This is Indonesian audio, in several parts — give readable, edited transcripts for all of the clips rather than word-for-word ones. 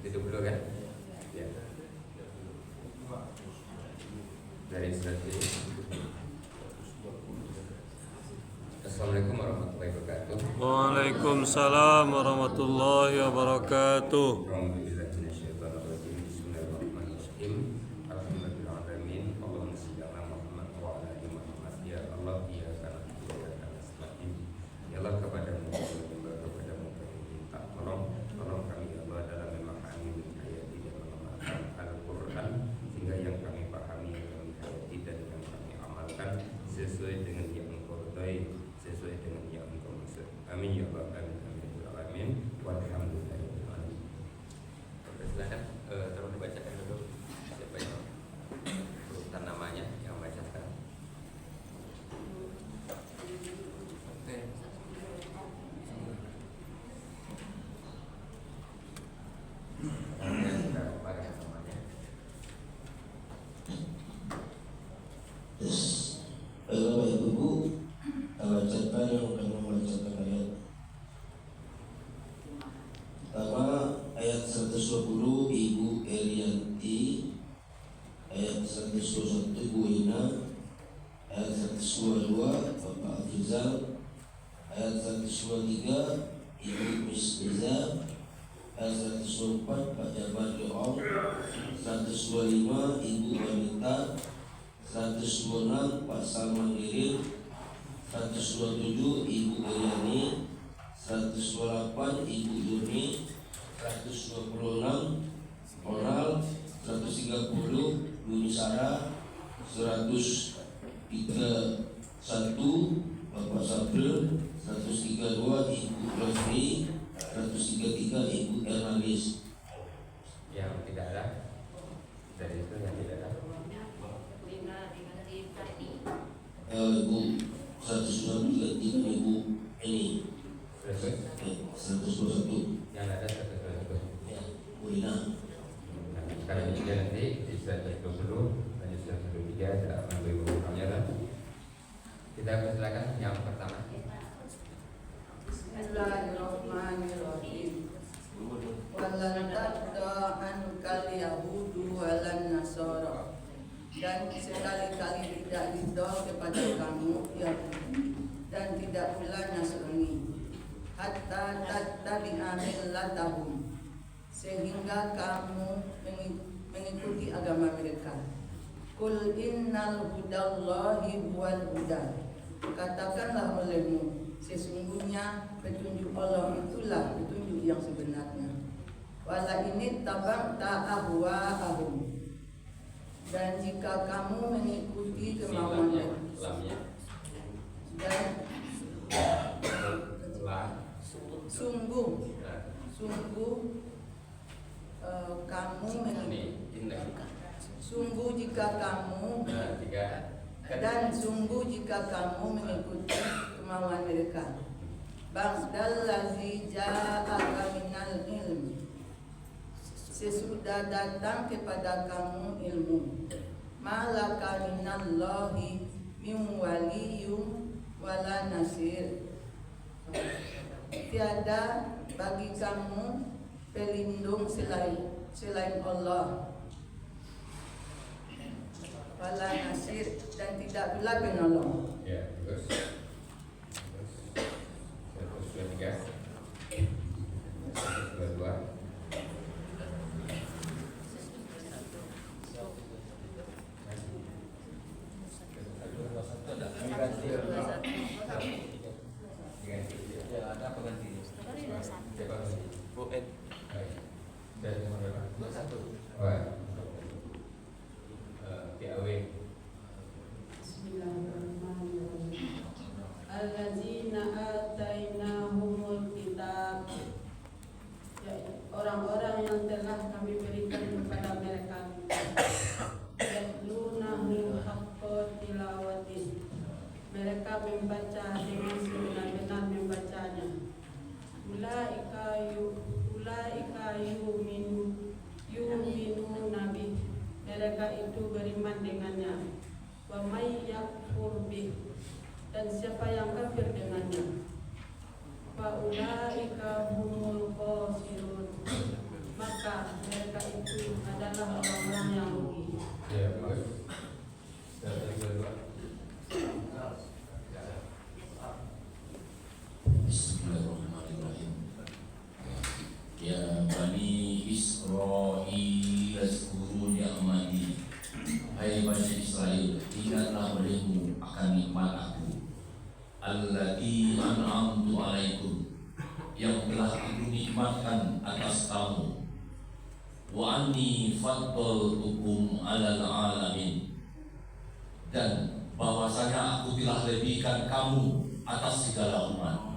Duduk dulu kan? Ya. Dari strategi. Assalamualaikum warahmatullahi wabarakatuh. Waalaikumsalam warahmatullahi wabarakatuh. Bismillahirrahmanirrahim. Bismillahirrahmanirrahim. Alhamdulillahirrahmanirrahim. Allahumma shalli ala Muhammad wa ala ali Muhammad. Ya Allah, ya kanan, ya kanan, semakin. Ya Allah, kepadamu kami minta tolong kami ya Allah dalam memahami ayat dan mengamalkan Al-Quran sehingga yang kami pahami, kami hayati dan yang kami amalkan sesuai dengan yang Engkau ridhai, sesuai dengan yang Engkau maksud. Amin ya Allah, amin ya Allah, amin. Walhamdulillahirabbil alamin. Silakan tolong dibacakan dulu siapa yang urutan namanya yang baca sekarang. Oke. Bapak Ibu, bacakan yang akan membacakan ayat. Pertama ayat 120 Ibu Erianti, ayat 121 Bu Ina, ayat 122 Bapak Afrizal, ayat 123 Ibu Miss Liza, ayat 124 Pak Jabar Leong, 125 Ibu Wanita, 126 Pak Salman Girin, 127 Ibu Eliani, 128 Ibu Yuni, 126 Oral, 130 Yuni Sarah, 131 Bapak Sabril, 132 Ibu Rosmi, 133 Ibu Ernalis. Yang tidak ada dari itu yang tidak ada. Ibu 193 Ibu ini 121 Yang ada 121. ya Bu Ina. Sekarang ini nanti di 120 dan 123 ada mengambil bukunya kan. Kita persilakan yang pertama. Bismillahirrahmanirrahim. Walan tadda ankal yahudu walan nasara. Dan sekali-kali tidak ridha kepada kamu Yahudi dan tidak pula Nasrani, hatta tattabi'a millatahum, sehingga kamu mengikuti agama mereka. Qul innal hudallahi huwal huda. Katakanlah olehmu, sesungguhnya petunjuk Allah itulah petunjuk yang sebenarnya. Wala ini tabaqta ahwa'ahum. Dan jika kamu mengikuti kemauan mereka, dan sungguh kamu mengikuti, sungguh jika kamu mengikuti kemauan mereka, ba'dal ladzi ja'aka minal ilmi, sesudah datang kepada kamu ilmu, malaka minallahi min waliyyun wala nasir, tiada bagi kamu pelindung selain Allah, wala nasir, dan tidak pula penolong. Ya, terus 123 122. Bismillahirrahmanirrahim. Allazina atainahumul kitab, orang-orang yang telah kami berikan kepada mereka yatlunahu haqqa tilawati, mereka membaca dengan sebenar-benar membacanya. Ulaika yu'minu nabi, mereka itu beriman dengannya. Wa may yakfur bih, dan siapa yang kafir dengannya, fa ulaika humul khasirun, maka mereka itu adalah orang-orang yang rugi. Ya, bagus. Data kedua. Bismillahirrahmanirrahim. Ya Bani Israil yazkuru ni'mati. Hai Bani Israel, ingatlah olehmu akan nikmat aku, allati an'amtu alaikum, yang telah aku nikmatkan atas kamu, wa anni faddaltukum 'alal 'alamin, dan bahwasanya aku telah lebihkan kamu atas segala umat.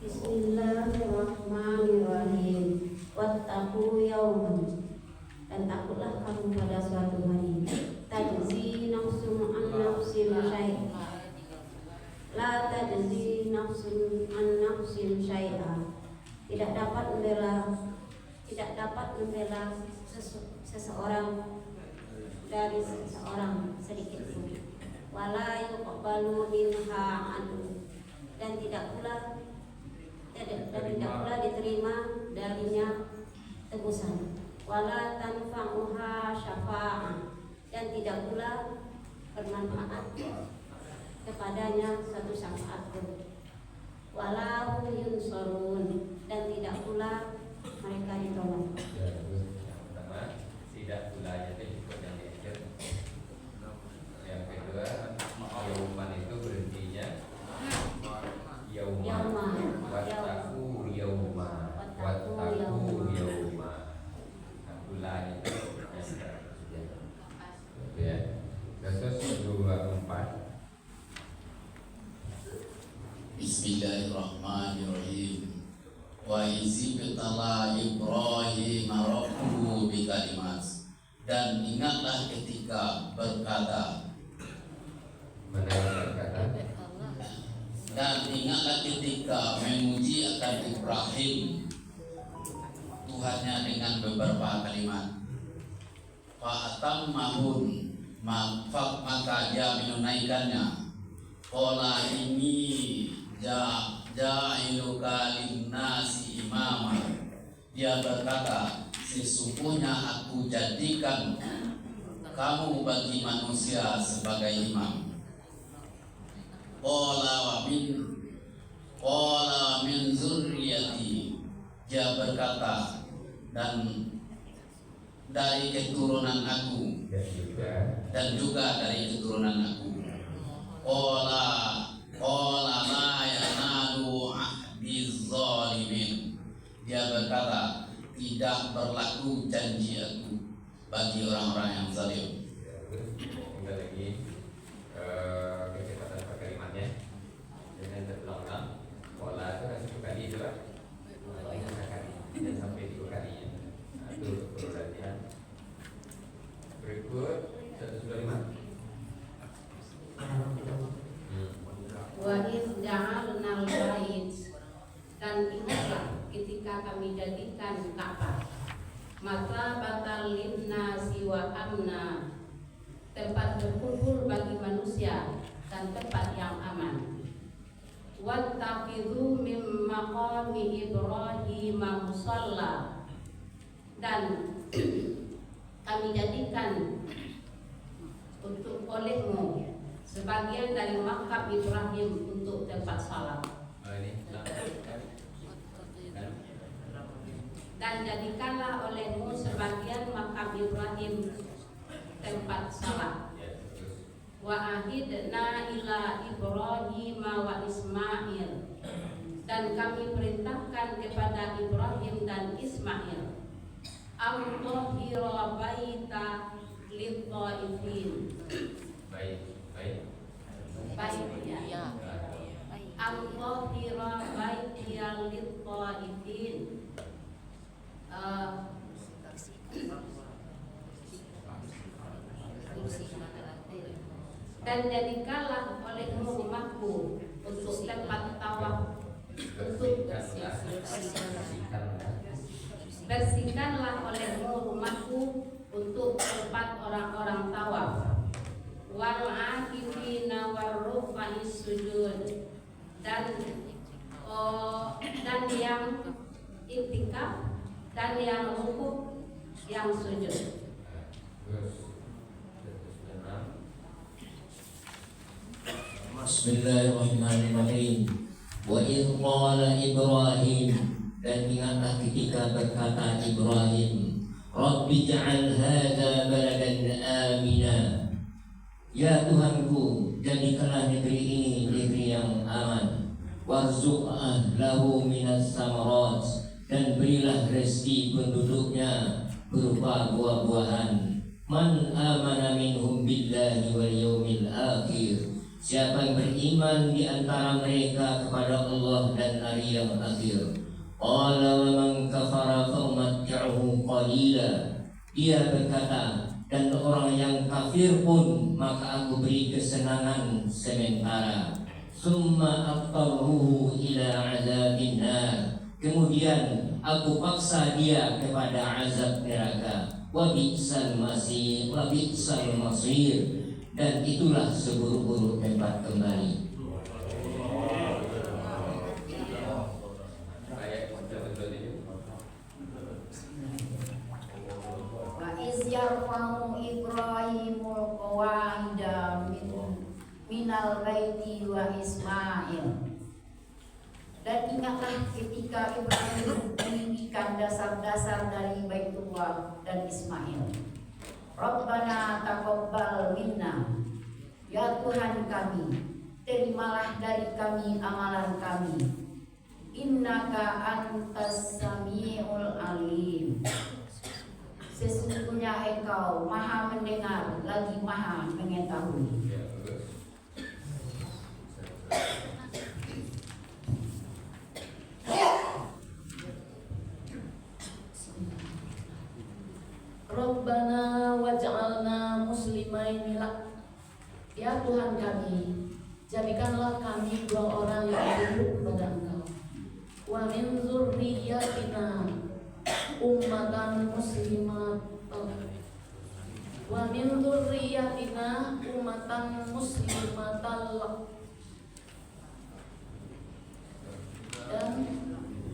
Bismillahirrahmanirrahim. Wattaqu yauman, dan takutlah kamu pada suatu hari. Tajzi nafsun an nafsin syai'a, la tajzi nafsun an nafsin syai'a. Tidak dapat membela seseorang dari seseorang sedikit pun. Wala yuqbalu minha adl, dan tidak pula diterima darinya tebusan. Wala tanfa'uha syafa'ah, dan tidak pula bermanfaat kepadanya satu syafaat pun. Wala hum yunsarun, dan tidak pula mereka ditolong. Ya, bagus. Yang pertama, tidak pula itu ikut yang diajar. Yang kedua, yauman itu berhentinya yauma. Wattaqu yauma. Wattaqu yauma. Pula itu ya. Kasus 24. Bismillahirrahmanirrahim. Wa izibtala Ibrahim rabbuhu bikalimat, dan ingatlah ketika berkata, dan ingatlah ketika memuji akan Ibrahim Tuhannya dengan beberapa kalimat. Fa'atammahun, maka dia menunaikannya. Qala inni ja'iluka linnasi imama, dia berkata, sesungguhnya aku jadikan kamu bagi manusia sebagai imam. Qala min zurriyati, dia berkata, dan dari keturunan aku, dan juga dari keturunan aku. Qala la yanalu ahdiz zalimin, dia berkata, tidak berlaku janji aku bagi orang-orang yang zalim. Tinggal lagi kecepatan per kalimatnya dengan terulang-ulang. Pola itu kan satu kali juga, sekali dan sampai 2 kali ya. Nah, itu perlu latihan. Berikut 125. Wa iz ja'alnal bait, dan ingatlah ketika kami jadikan Ka'bah matsabatan linnasi wa amna, tempat berkumpul bagi manusia dan tempat yang aman. Wattakhidhu min maqami Ibrahim musalla, dan kami jadikan untuk olehmu sebagian dari makam Ibrahim untuk tempat salat. Dan jadikanlah olehmu sebagian makam Ibrahim tempat salat. Wa ahidna ila Ibrahim wa Ismail, dan kami perintahkan kepada Ibrahim dan Ismail, Al-Tahira baita lit-taifin. Baik ya. Al-Tahira baita lit-taifin. Dan jadikanlah olehmu rumahku untuk tempat tawaf, untuk bersihkanlah olehmu rumahku untuk tempat orang-orang tawaf. Wal akifina warruk'is sujud, dan dan yang iktikaf dan yang rukuk, yang sujud. Bismillahirrahmanirrahim. Wa idh qala Ibrahim, dan ingatlah ketika berkata Ibrahim, Rabbi ja'al hadha baladan amina. Ya Tuhanku, jadikanlah negeri ini negeri yang aman. Warzuq ahlahu minas samarat, dan berilah rezeki penduduknya berupa buah-buahan. Man amana minhum billahi wal yawmil akhir, siapa yang beriman di antara mereka kepada Allah dan hari yang akhir. Qala wa man kafara fa'umatti'uhu qalila, dia berkata, dan orang yang kafir pun maka aku beri kesenangan sementara. Summa aqtarruhu ila azabin nar, kemudian aku paksa dia kepada azab neraka. Wa bi'sal masir, wa bi'sal masir, dan itulah seburuk-buruk tempat kembali. Wa iz yarfa'u Ibrahimul qawaida minal baiti wa Ismail. Dan ingatlah ketika Ibrahim meninggikan dasar-dasar dari Baitullah dan Ismail. Rabbana taqabbal minna, ya Tuhan kami, terimalah dari kami amalan kami. Innaka antas samiul alim, sesungguhnya Engkau maha mendengar lagi maha mengetahui. Rabbana waj'alna muslimaini lak, ya Tuhan kami, jadikanlah kami dua orang yang tunduk kepada Engkau. Wa min dzurriyyatina ummatan muslimatan, wa min dzurriyyatina ummatan muslimatan lak,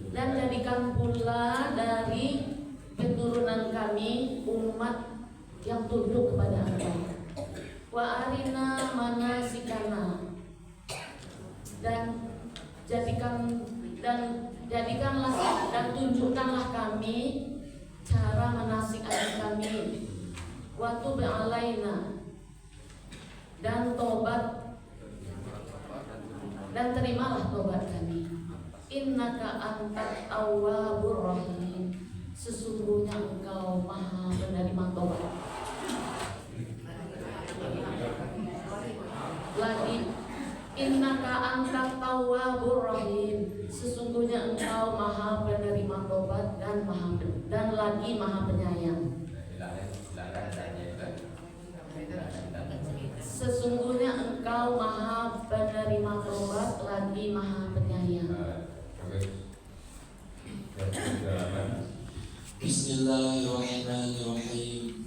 dan jadikan pula dari keturunan kami umat yang tunduk kepada Engkau. Wa arina manasikana, dan jadikanlah dan tunjukkanlah kami cara manasik kami. Wa tub alaina, dan tobat, dan terimalah tobat kami. Innaka antat tawwabur rahim, sesungguhnya Engkau maha penerima tobat. Lagi, innaka antat tawwabur rahim, sesungguhnya Engkau maha penerima tobat dan lagi maha penyayang. Sesungguhnya Engkau maha penerima tobat lagi maha penyayang. Bismillahirrahmanirrahim.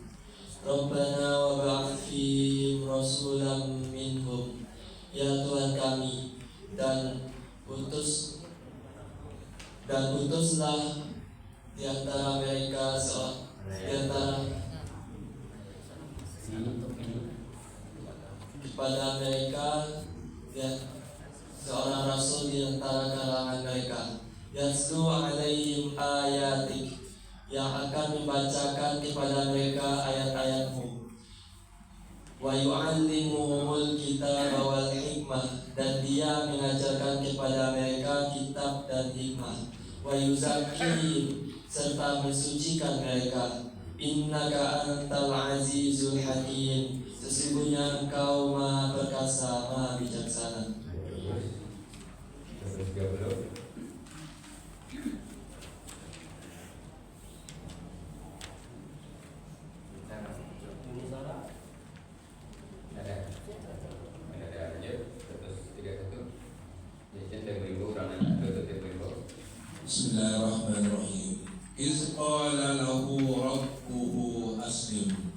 Rabbana wa ba'ath fihim rasulan minhum, ya Tuhan kami, dan utuslah di antara mereka kepada mereka seorang rasul di antara kalangan mereka, yatlu alaihim ayatik, yang akan membacakan kepada mereka ayat-ayat-Mu, wa yu'allimuhumul kitab wal hikmah, dan dia mengajarkan kepada mereka kitab dan hikmah, wa yuzakkihim, serta mensucikan mereka. Innaka antal azizul hakim, sesungguhnya Engkau maha perkasa, maha bijaksana. Bismillahirrahmanirrahim. Iz qala lahu rabbuhu aslim,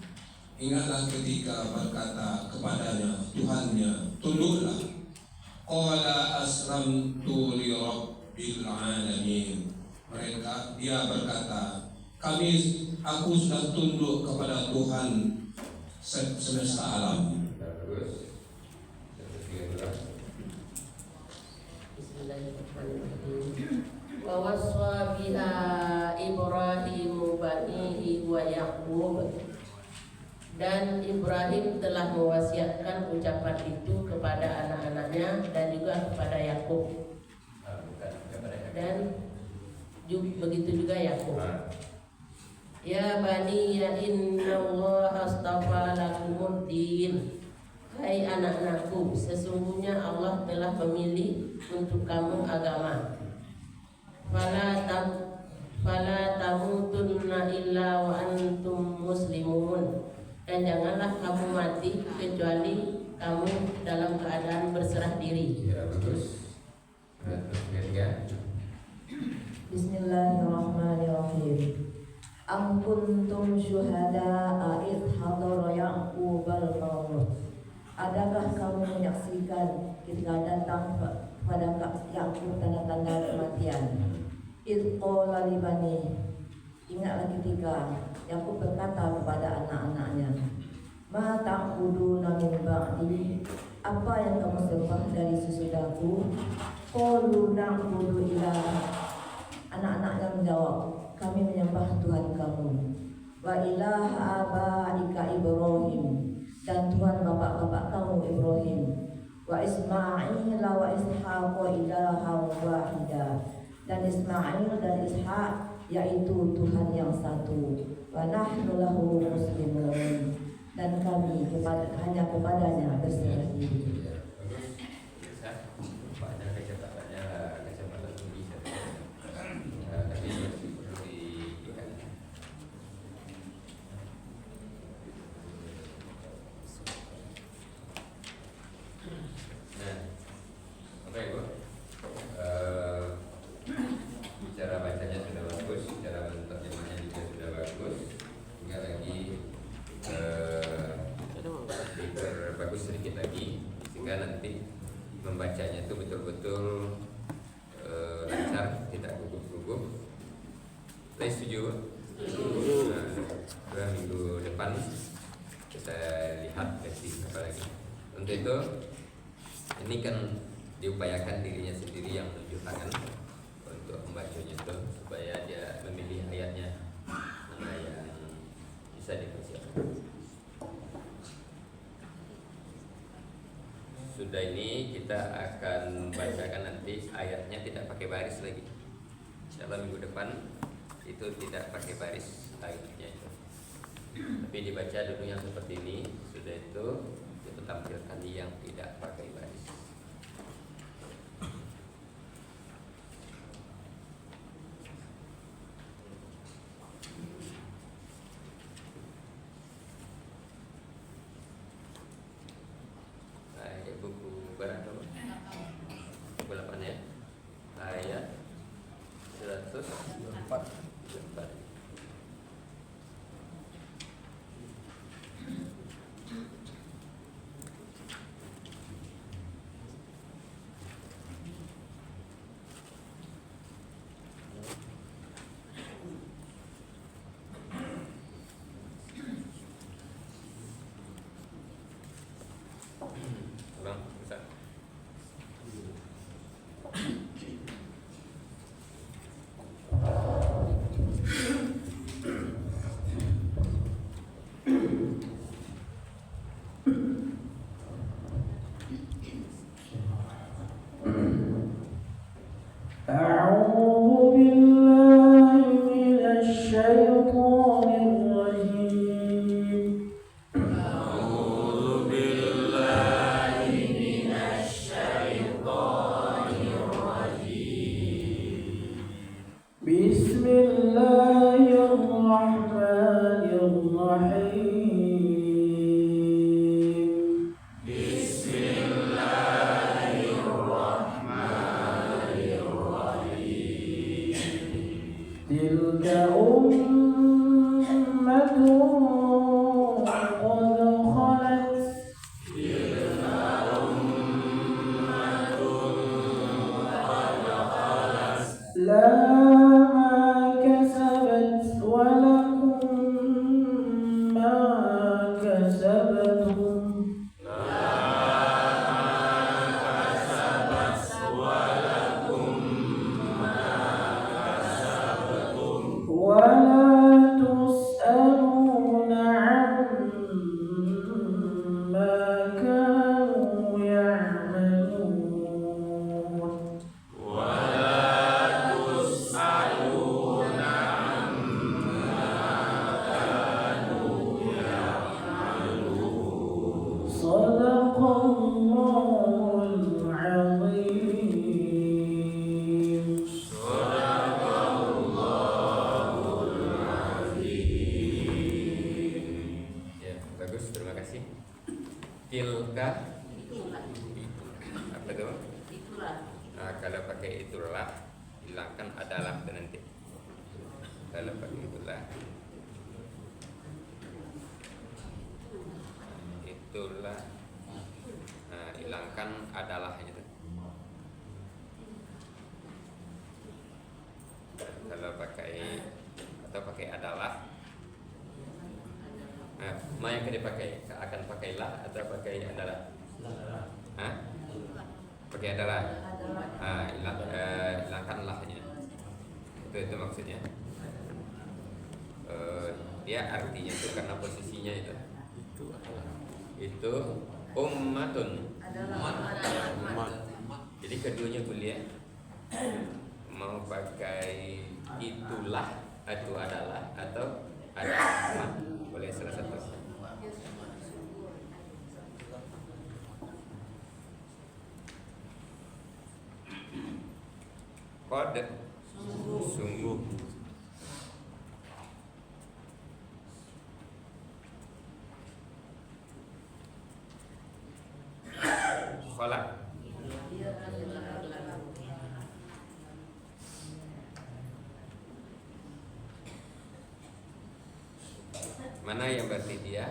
ingatlah ketika berkata kepadanya Tuhannya, tunduklah. Qala aslamtu li Rabbil Alamin. Dia berkata, aku sudah tunduk kepada Tuhan semesta alam. Bagus. Bismillahirrahmanirrahim. Wa waswa biha Ibrahim banihi wa Yaqub. Dan Ibrahim telah mewasiatkan ucapan itu kepada anak-anaknya dan juga kepada Yakub. Dan begitu juga Yakub. Ya bani ya inna Allah astafa lakumud din. Hai anak-anakku, sesungguhnya Allah telah memilih untuk kamu agama. Fala tamutunna illa wa antum muslimun. Dan janganlah kamu mati kecuali kamu dalam keadaan berserah diri. Ya, bagus. Bismillahirrahmanirrahim. Am kuntum syuhada'a id hadara Ya'qubal maut. Adakah kamu menyaksikan ketika datang pada Ya'qub tanda-tanda kematian? Id qala li bani. Ingatlah ketika Yakub berkata kepada anak-anaknya, Ma ta'buduna min ba'di. Apa yang kamu sembah dari sesudahku? Qalu na'budu ilaha. Anak-anaknya menjawab, kami menyembah Tuhan kamu. Wa ilaha abaika Ibrahim. Dan Tuhan bapak-bapak kamu Ibrahim. Wa Ismail wa Ishaq ilaha wahida. Dan Ismail dan Ishaq yaitu Tuhan yang satu. Wa nahnu lahu muslimun. Dan kami hanya kepadanya berserah diri. Cara bacanya sudah bagus, cara menerjemahnya juga sudah bagus. Tinggal lagi diperbagus sedikit lagi sehingga nanti membacanya itu betul-betul lancar, tidak gugup-gugup. Saya setuju. Nah, minggu depan kita lihat versi apa lagi. Untuk itu ini kan diupayakan dirinya sendiri yang menunjuk tangan untuk membacanya itu supaya dia memilih ayatnya mana yang bisa dipersiapkan. Sudah ini kita akan bacakan nanti ayatnya tidak pakai baris lagi. Insyaallah minggu depan itu tidak pakai baris ayatnya itu. Tapi dibaca dulu yang seperti ini. Sudah itu kita tampilkan yang tidak pakai baris. Buku berapa? Buku 8 ya. Ayat 104. Tilka Itulah. apa tuh? Itulah. Nah, kalau pakai itulah hilangkan adalah itu nanti. Kalau pakai itulah nah, hilangkan adalah itu. Kalau pakai atau pakai adalah, nah, mana yang dipakai? Akan pakailah atau pakai adalah? Hah? Pakai adalah. Ah, hilangkanlahnya. Itu maksudnya. Dia artinya itu karena posisinya itu ummatun. Jadi keduanya kuliah mau pakai itulah atau adalah atau ada boleh salah satu. Kode sungguh. Kholak. Mana yang berarti dia?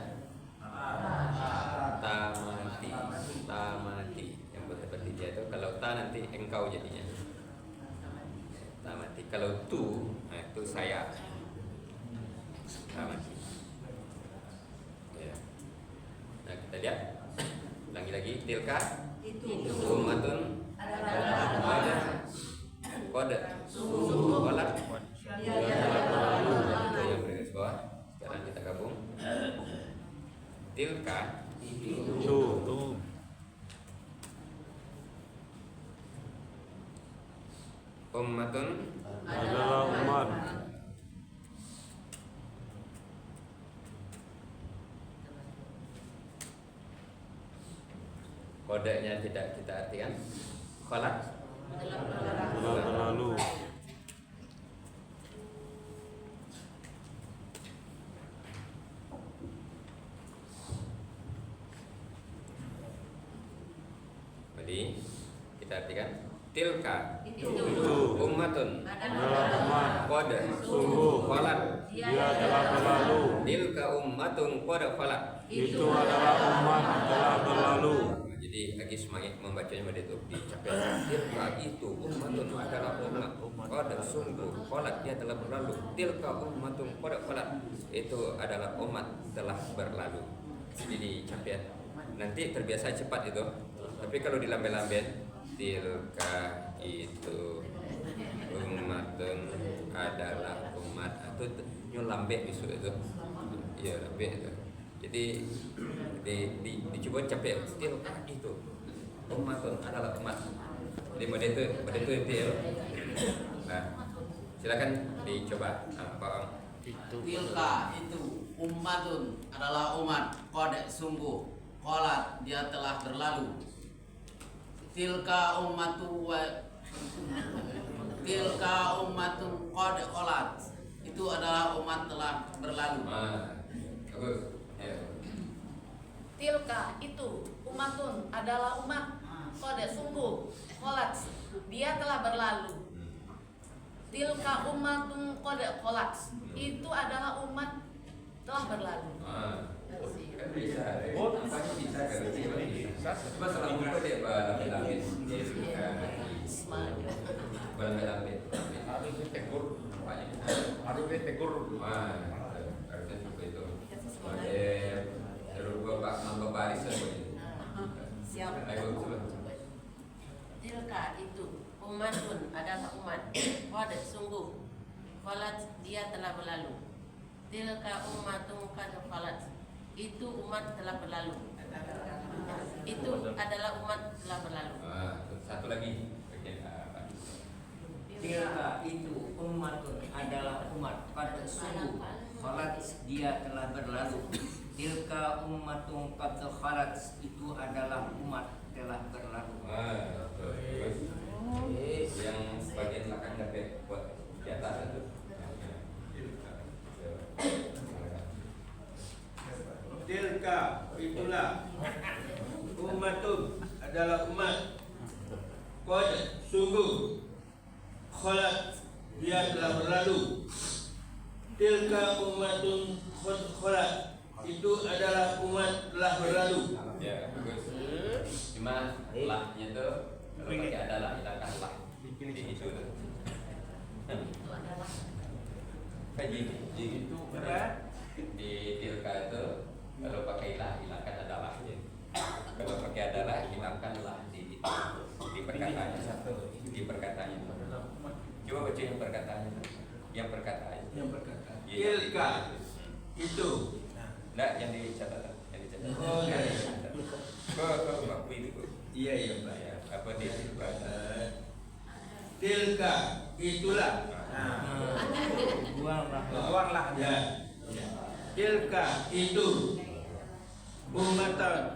Tamati. Tamati. Yang berarti dia itu kalau ta nanti engkau jadinya. Tamati. Kalau tu, nah itu saya. Tamati. Ya. Nah kita lihat. Ulangi lagi. Tilka. Ummatun. Kode. Kholak. Yang bergaris bawah. Sekarang kita gabung. Tilka Itu. ummatun Adalah umat. kodenya tidak kita artikan. Kholak Telah berlalu. Jadi kita artikan tilka Itu ummatun adalah umat. qad Sungguh khalat dia telah berlalu. tilka ummatun qad khalat. Itu adalah umat telah berlalu. Jadi lagi semangat membacanya pada itu dicapai tilka itu ummatun adalah umat qad sungguh khalat dia telah berlalu. Tilka ummatun qad khalat itu adalah umat telah berlalu. Jadi dicapai nanti terbiasa cepat itu. Tapi kalau dilambai-lambai tilka itu ummatun adalah umat atau nyulambe bisu itu. Iya, lambe itu. Jadi dicoba capek tilka itu ummatun adalah umat. Jadi pada itu ya. Nah, silakan dicoba apa Tilka itu ummatun adalah umat qad sungguh qalat dia telah berlalu. Tilka ummatun qad qalat itu adalah umat telah berlalu. Bagus. Ya. Tilka itu umatun adalah umat kode sungguh kholat dia telah berlalu. Tilka umatun kode kholat itu adalah umat telah berlalu. Kan bisa. Apanya bisa kalau bisa. Cuma salah buka dia lambai-lambai. Lambai-lambai. Harus ditegur. Harus ditegur. Harusnya seperti itu. Terus gua pak nambah baris apa ini? Siap. Ayo coba. Tilka itu umatun adalah umat qad sungguh khalat dia telah berlalu. Tilka umatun qad khalat itu umat telah berlalu. Itu adalah umat telah berlalu. Satu lagi. Tilka itu ummatun adalah umat pada sungguh khalat dia telah berlalu. Tilka ummatun qad khalat itu adalah umat telah berlalu. Yang bagian belakang dapat buat di atas itu. Tilka itulah ummatun adalah umat. Qad sungguh khalat dia telah berlalu. Tilka ummatun qad khalat itu adalah umat telah berlalu. Ya, bagus. Cuma lahnya tuh kalau pakai adalah hilangkan lah. Di itu tuh. Kayak gini itu di tilka itu kalau pakai lah hilangkan adalahnya. Kalau pakai adalah hilangkan lah di perkataannya satu di perkataannya. Coba baca yang perkataannya. Yang perkataannya. Yang perkataan. Tilka itu. Enggak yang dicatat. Oh ya. Kok Pak itu? Iya Pak. Ya, apa dia itu? Tilka itulah. Buanglah. Ya. Tilka itu ummatun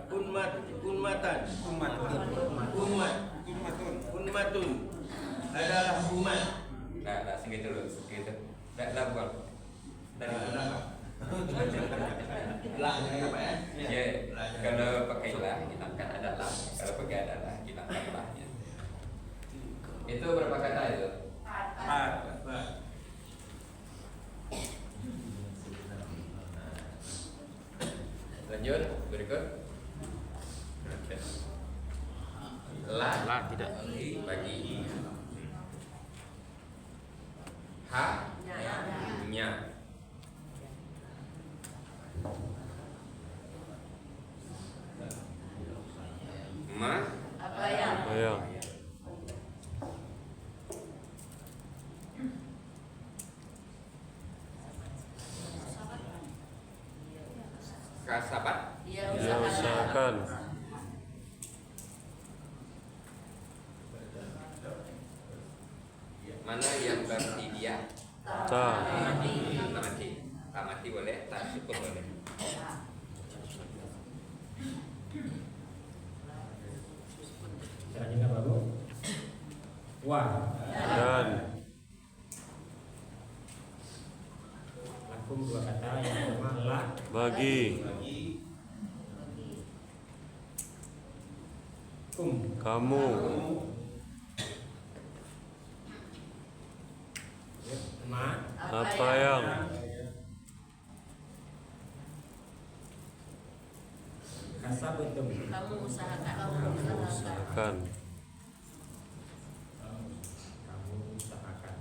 adalah umat. Nah, segitu dulu, segitu. Lah bukan. Dari Lahnya apa ya? Ya, kalau pakai lah hilangkan adalah, kalau pakai adalah hilangkan lahnya. Itu berapa kata itu? 4. Lanjut, berikut. Lah tidak bagi. Nya. Apa yang? Bayang. Kasabat. Dia Dia usahakan. Mana yang berarti dia? Tamati boleh, tak syukur boleh. Caranya baru. Wah. Dan Lakum dua kata yang pertama la. bagi. Kamu. Apa yang? Kasabatum. Kamu usahakan. Usahakan. Kamu usahakan.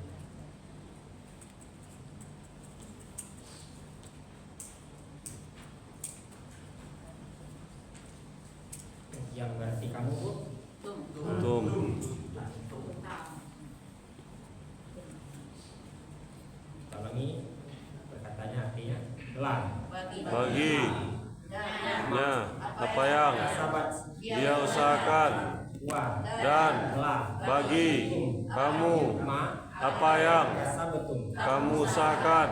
Yang berarti kamu Bu? Tum. Kalau ini perkataannya artinya la. Bagi. Nya. Apa yang? Kasabat. Dia usahakan. Wah. Dan La. bagi. Kamu. Ma. Apa yang? Kasabatum. Kamu usahakan.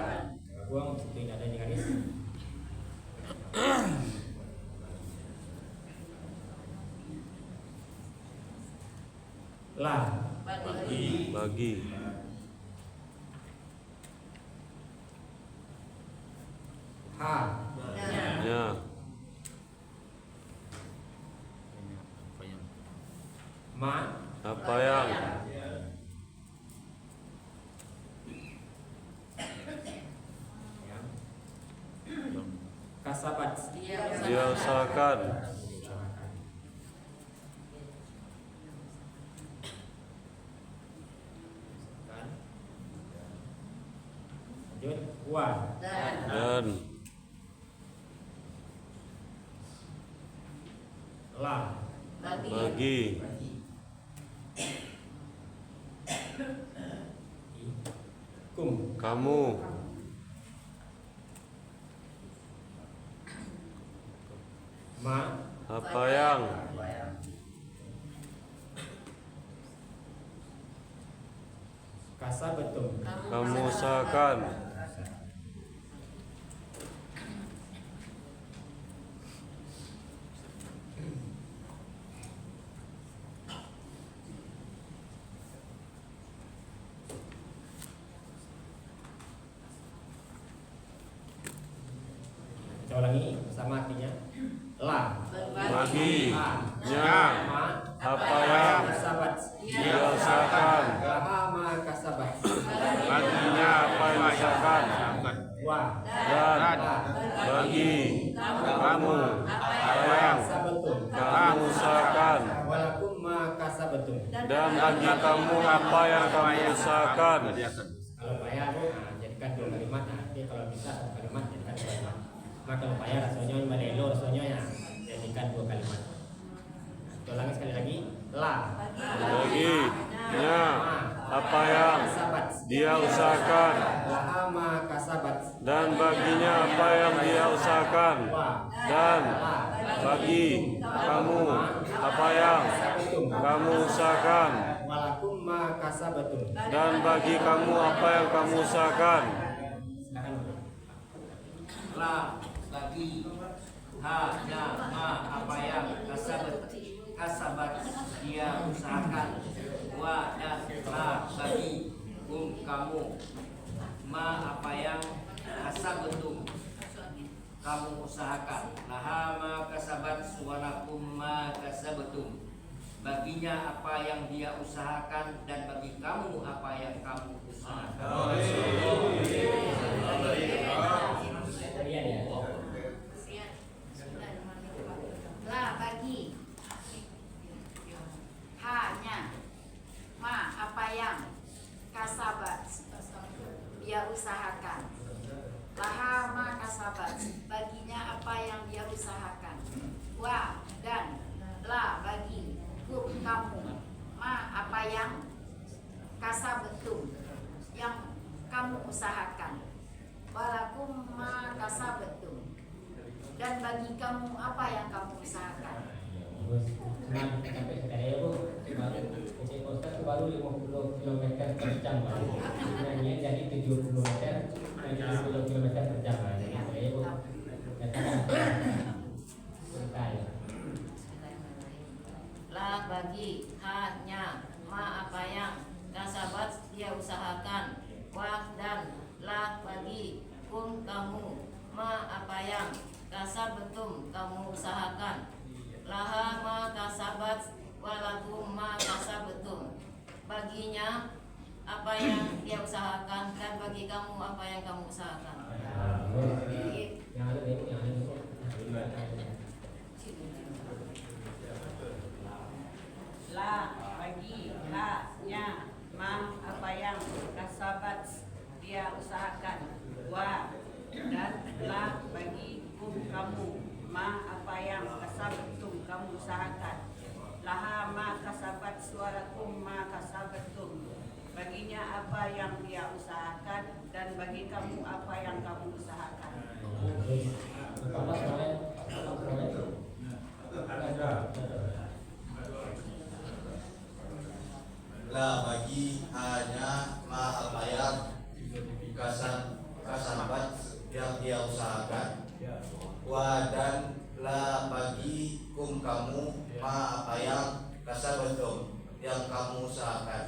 Buang tidak ada di garis. La. Bagi. Ha. Nya. Ma. Apa yang? Kasabat. Dia usahakan. Lanjut. Wa. Dan La. bagi. Kum. Kamu. Ma. Apa yang? Kasabatum. Kamu usahakan. Kita ulangi sama artinya. La baginya apa yang kasabat dia usahakan, laha ma kasabat baginya apa yang diusahakan, wa dan bagi kamu apa yang kamu usahakan, walakum ma kasabatum. dan bagi kamu apa yang kamu usahakan. Kalau payah jadikan dua kalimat. Nanti kalau bisa satu kalimat jadikan dua kalimat. Maka kalau payah rasanya melelo rasanya ya jadikan dua kalimat. Kita ulangi sekali lagi. La Baginya apa yang dia usahakan, laha ma kasabat dan baginya apa yang dia usahakan, dan bagi kamu apa yang kamu usahakan, walakum ma kasabatum. dan bagi kamu apa yang kamu usahakan. La bagi ha-nya ma apa yang kasabat dia usahakan, wa dan la bagi kamu ma apa yang kasabatum kamu usahakan, laha ma kasabat walakum ma kasabatum baginya apa yang dia usahakan dan bagi kamu apa yang kamu usahakan. La bagi hanya ma apa yang kasabat dia usahakan, laha ma kasabat baginya apa yang dia usahakan, wa dan la bagi kamu ma apa yang kasabatum yang kamu usahakan, walakum ma kasabatum dan bagi kamu apa yang kamu usahakan. Sampai saya baru 50 km per jam. Ini jadi 70 meter, 70 km per jam. Jadi saya La bagi hanya ma apa yang kasabat dia usahakan, wa dan la bagi kamu ma apa yang kasabatum kamu usahakan, laha ma kasabat walakum ma kasabatum baginya apa yang dia usahakan dan bagi kamu apa yang kamu usahakan. La bagi la-nya ma apa yang kasabat dia usahakan, wa dan la bagi kamu ma apa yang kasabatum kamu usahakan, laha ma kasabat walakum ma kasabatum baginya apa yang dia usahakan dan bagi kamu apa yang kamu usahakan. La bagi hanya ma apa yang kasabat yang dia usahakan, wa dan la bagi kamu ma apa yang kasabatum yang kamu usahakan,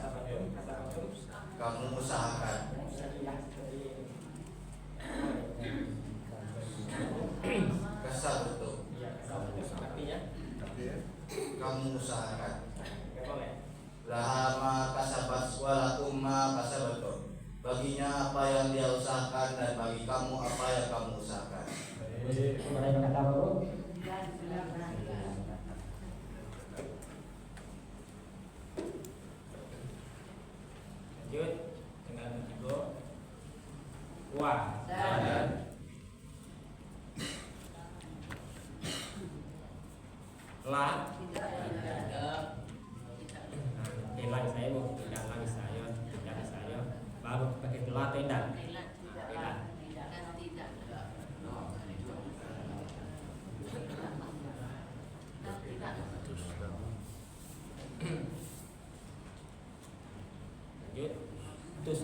kasabatum kamu usahakan, laha ma kasabat walakum ma kasabatum baginya apa yang dia usahakan dan bagi kamu apa yang kamu usahakan. Lanjut dengan ketiga. Wa la lagi saya mau tidak lagi saya baru pakai la tidak lanjut tus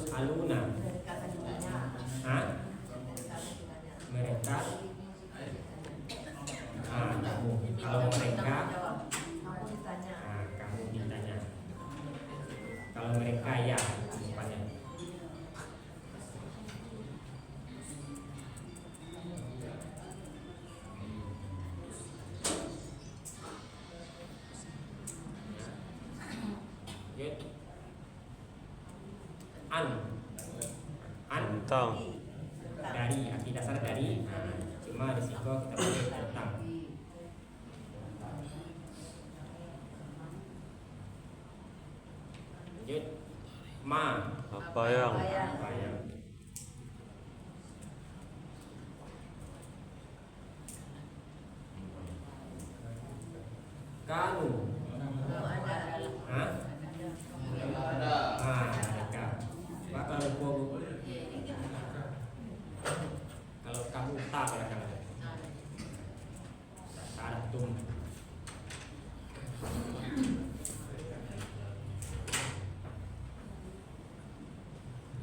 aluna mereka kalau mereka kamu ditanya, kalau mereka ya depannya Tentang. Dari, arti dasar dari. Cuma di sini kita pakai tentang. Lanjut. Ma. Apa yang? Apa yang? Kanu. Hah? Ada. Mereka. Maka kalau kamu tak pada kamu. Antum.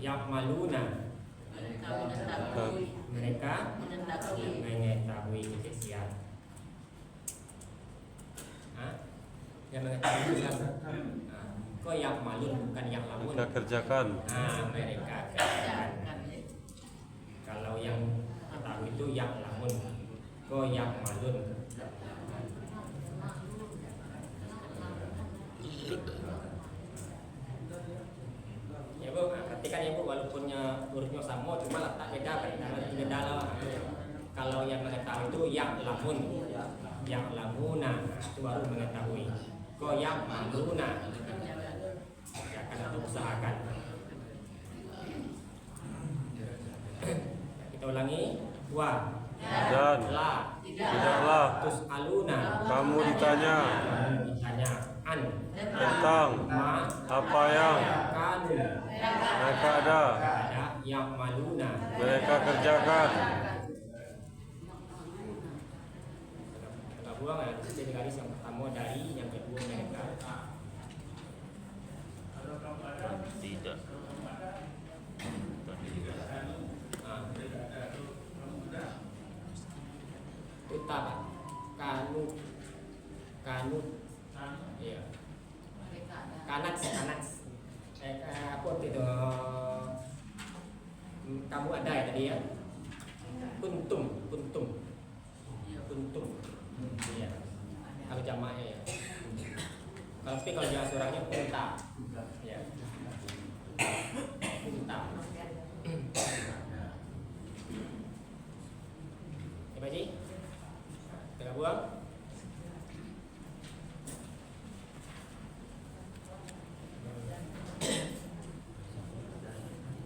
Ya'maluna. Mereka mengetahui kebencian. Yang mengetahui kok yang malun bukan yang lamun. Mereka kerjakan. Mereka kerjakan. Kalau yang tahu itu yang lamun, kok yang malun. Ya Bu, perhatikan ya Bu, walaupun hurufnya sama, cuma letak beda kan, karena dalam. Kalau yang mengetahui itu yang lamun, yang lamuna itu baru mengetahui. Kok yang maluna, ya akan usahakan. Kita ulangi. Wa dan tidaklah terus aluna kamu ditanya an tentang apa yang mereka ada yang maluna mereka kerjakan. Kita buang ya, jadi garis yang pertama dari, yang kedua mereka. Tidak. Utama kanut ya kanat apa itu kamu ada ya tadi ya kuntum ya kalau jamaah ya kalau jangan suaranya kunta ya kunta ya Pak Ji kita buang.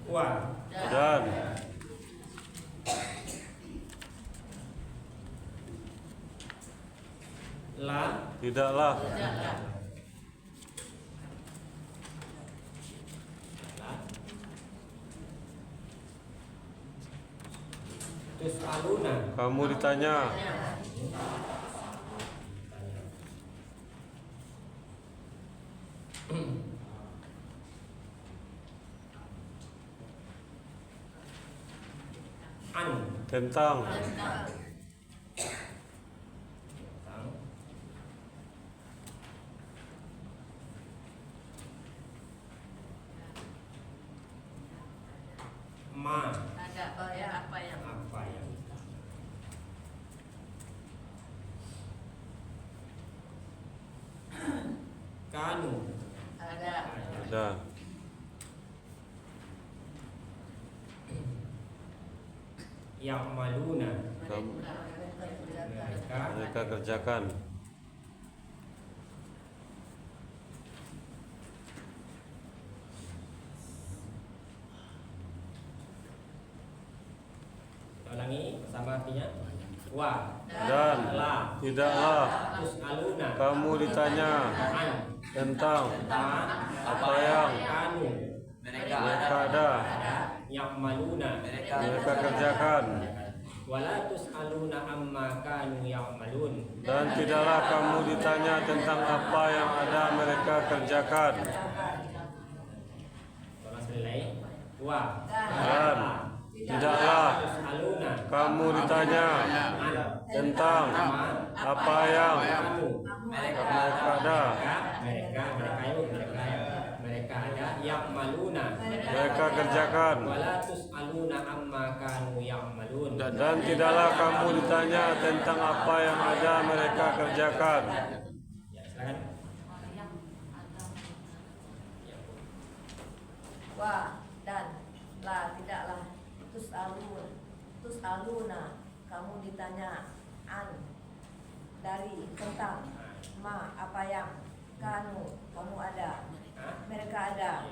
Wa dan la tidaklah terus aluna kamu ditanya tentang ma ada apa yang kanu ada yang maluna mereka kerjakan. ulangi bersama artinya wa dan tidaklah terus aluna kamu ditanya tentang apa yang mereka ada yang maluna mereka kerjakan. Wala tus'aluna amma kanu ya'malun. Dan tidaklah kamu ditanya tentang apa yang ada mereka kerjakan. Tolong sekali lagi. Wa Dan tidaklah kamu ditanya tentang apa yang mereka ada mereka ada yang maluna mereka kerjakan. wala tus'aluna amma kanu ya'malun. Dan tidaklah kamu ditanya tentang apa yang ada mereka kerjakan. Ya, silakan. Wa dan la tidaklah tus'aluna kamu ditanya an dari tentang ma apa yang kanu kamu ada mereka ada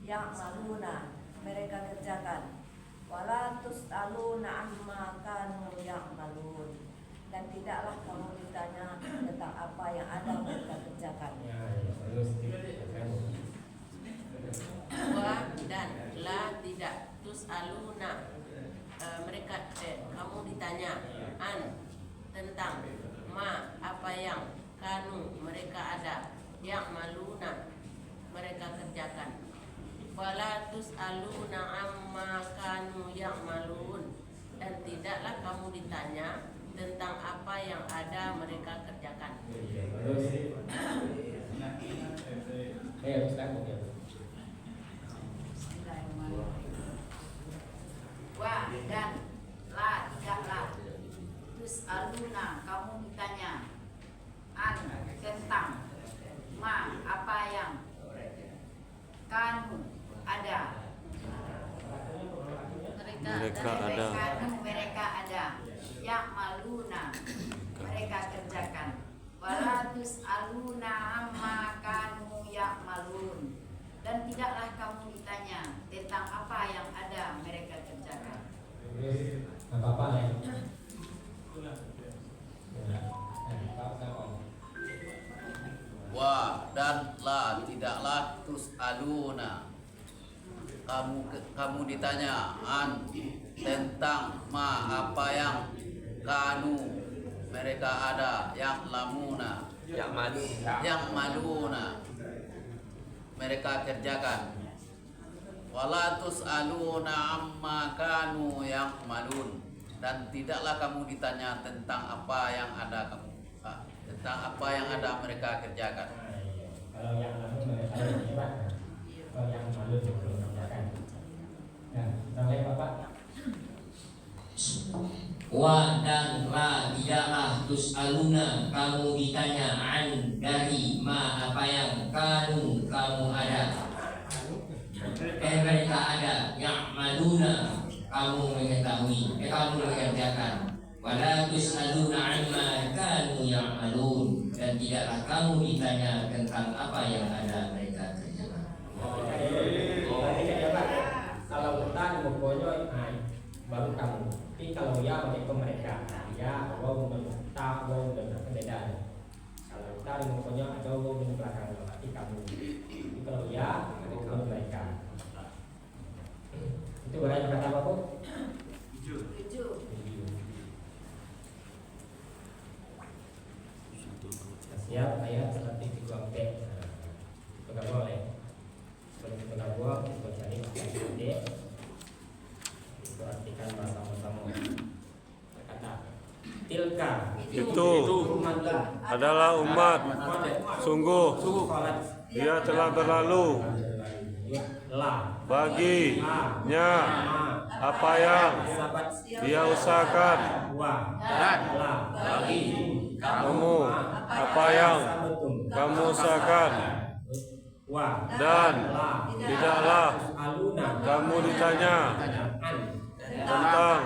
yang maluna mereka kerjakan wala tus'aluna amma kanu yang malun dan tidaklah kamu ditanya tentang apa yang ada mereka kerjakan. Wa dan la tidak tus'aluna mereka kamu ditanya an tentang ma apa yang kanu mereka ada yang maluna mereka kerjakan wala tus'aluna amma kanu yang malun dan tidaklah kamu ditanya tentang apa yang ada mereka kerjakan. Wa dan la tidaklah tus'aluna kamu ditanya an tentang ma apa yang kanu ada mereka ada yang maluna mereka kerjakan wala tus'aluna amma kanu ya malun dan tidaklah kamu ditanya tentang apa yang ada mereka kerjakan. Apa-apa ya? Wa dan la tidaklah tus'aluna kamu ditanya an tentang ma apa yang kanu mereka ada yang lamuna yang maluna mereka kerjakan wala tus'aluna amma kanu yang malun dan tidaklah kamu ditanya tentang apa yang ada tentang apa yang ada mereka kerjakan. Kalau yang lalu mereka hebat, kalau yang malu belum kerjakan. Nah, sampai Bapak. Wa dan la tidaklah tus'aluna kamu ditanya an dari ma apa yang kanu kamu ada mereka ada yang maluna kamu mengetahui kamu mengerjakan wala tus'aluna amma kanu ya'malun dan tidaklah kamu ditanya tentang apa yang ada mereka kerjakan. Kalau kita pokoknya baru kamu. Tapi kalau ya itu mereka, ya Allah tak Allah berbeda. Kalau kita pokoknya ada Allah di belakang berarti kamu. Tapi kalau ya itu mereka. Itu berarti kata apa kok? Tujuh. Siap ayat seperti di ruang T. Itu nggak boleh. Sebelum kita gabung, kita cari D. Itu artikan bahasa sama. Kata tilka itu adalah umat. Sungguh dia telah berlalu baginya apa yang dia usahakan dan bagi kamu apa yang kamu usahakan dan tidaklah kamu ditanya tentang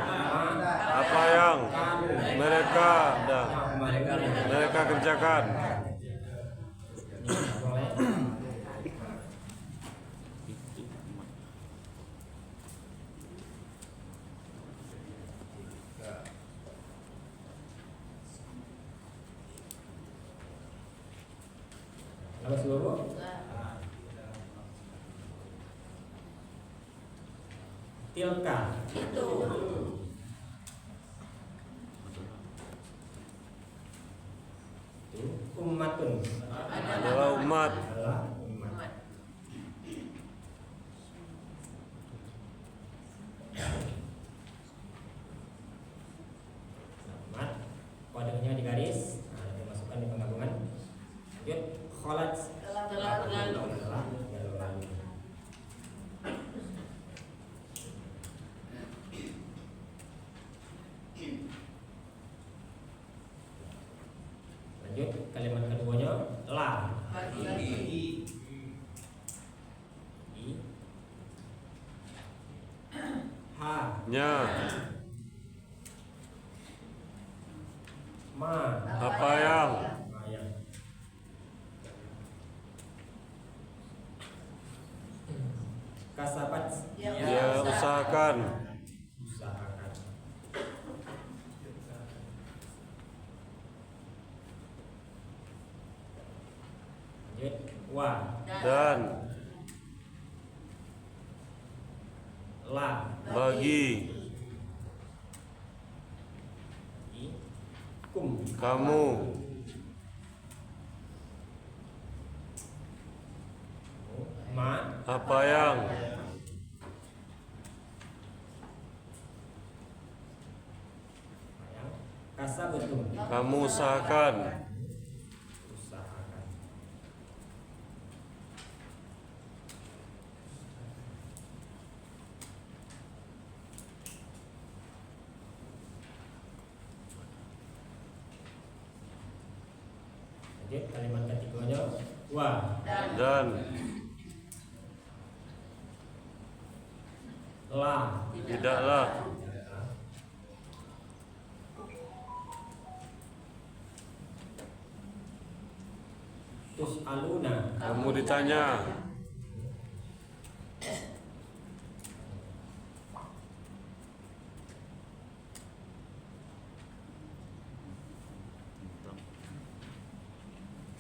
apa yang mereka kerjakan. Nama seluruh tilka Itu ummatun adalah umat. Kodenya di garis, dimasukkan di penggabungan. Lanjut, kholat telah berlalu. Lanjut, kalimat keduanya la. Bagi nya, ma, apa yang, kasabat dia usahakan, wa, dan la, bagi kum, kamu, ma, apa yang, kasabatum, kamu usahakan, Jadi kalimat ketiganya wa, dan la, tidaklah, tus aluna, kamu ditanya,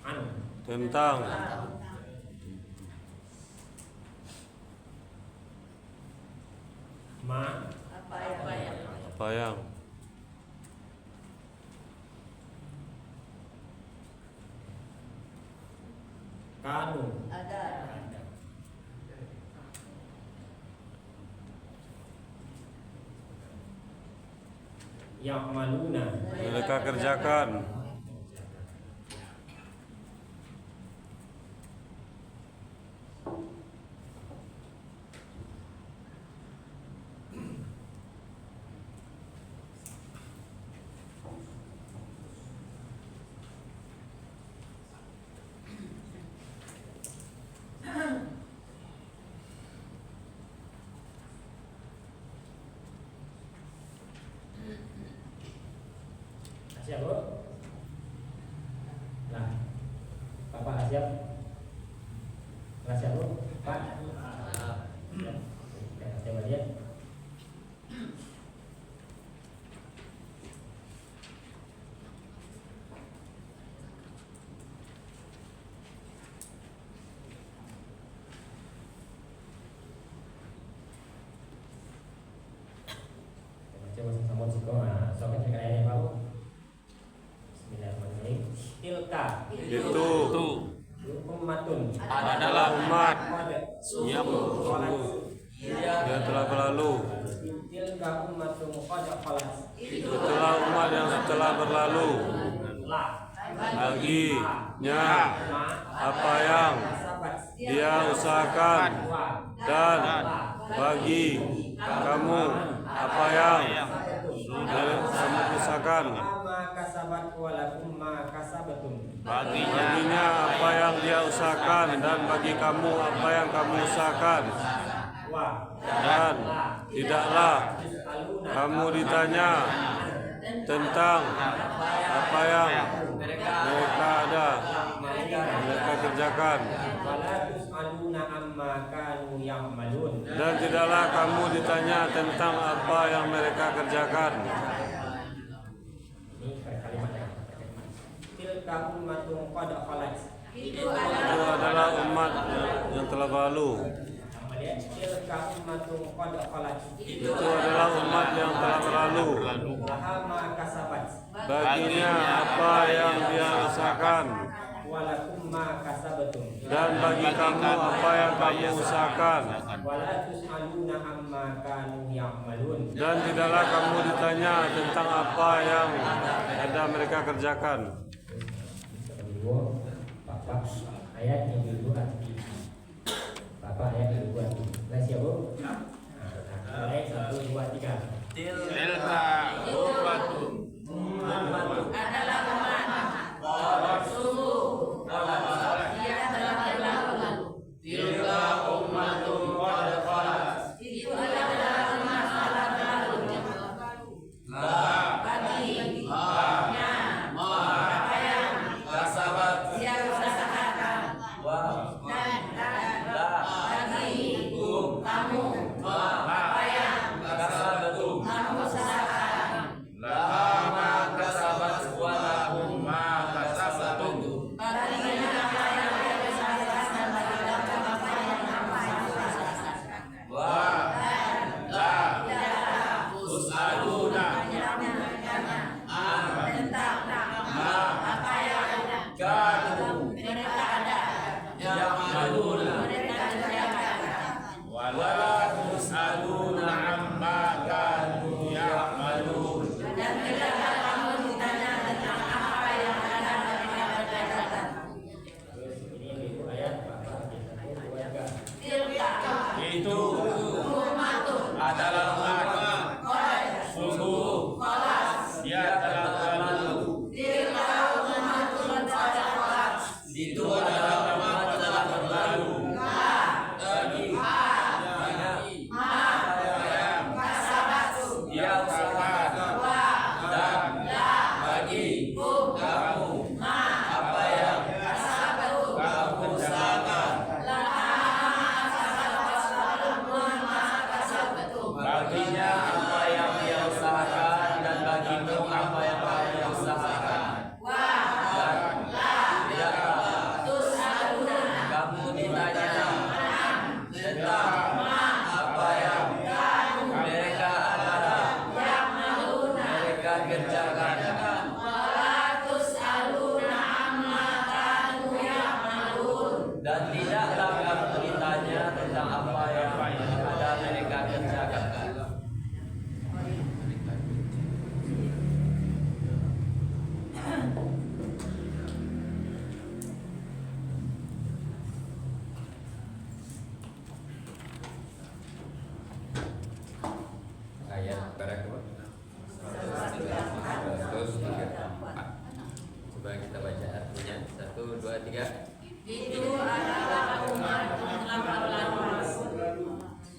an, tentang ma, apa yang, kanu, ya'maluna, mereka kerjakan, siap bu? Nah, Bapak siap? Nggak siap bu? Pak? Siap. Coba lihat. Coba sama sama soalnya kayaknya Pak bu. Bismillahirrahmanirrahim. Tilka itu ummatun adalah umat yang telah berlalu, tilka ummatun qad khalat. itulah umat yang telah berlalu, baginya apa yang dia usahakan, dan bagi kamu apa yang kamu usahakan, baginya apa yang dia usahakan dan bagi kamu apa yang kamu usahakan, dan tidaklah kamu ditanya tentang apa yang mereka ada mereka kerjakan, dan tidaklah kamu ditanya tentang apa yang mereka kerjakan. Itu adalah umat yang telah berlalu. Itu adalah umat yang telah berlalu. Baginya apa yang dia usahakan, dan bagi kamu apa yang kamu usahakan, dan tidaklah kamu ditanya tentang apa yang ada mereka kerjakan. Bapak ayat yang kedua, Bapak ayat yang kedua, nah siap bu? Mulai 1, 2, 3. Tilka ummatun adalah umat sungguh dia telah berlalu. Tilka ummatun qad khalat. Itu adalah umat telah berlalu. dia usahakan, dan bagi kamu apa yang kamu usahakan. Baginya apa yang dia usahakan, dan bagimu apa yang kamu usahakan. Dan tidaklah kamu ditanya tentang apa yang mereka adalah mereka kerjakan. Dan tidaklah kamu ditanya tentang apa yang ada mereka kerjakan. Ayat berapa? 134. Coba kita baca artinya. 1, 2, 3. Itu adalah umat yang telah berlalu.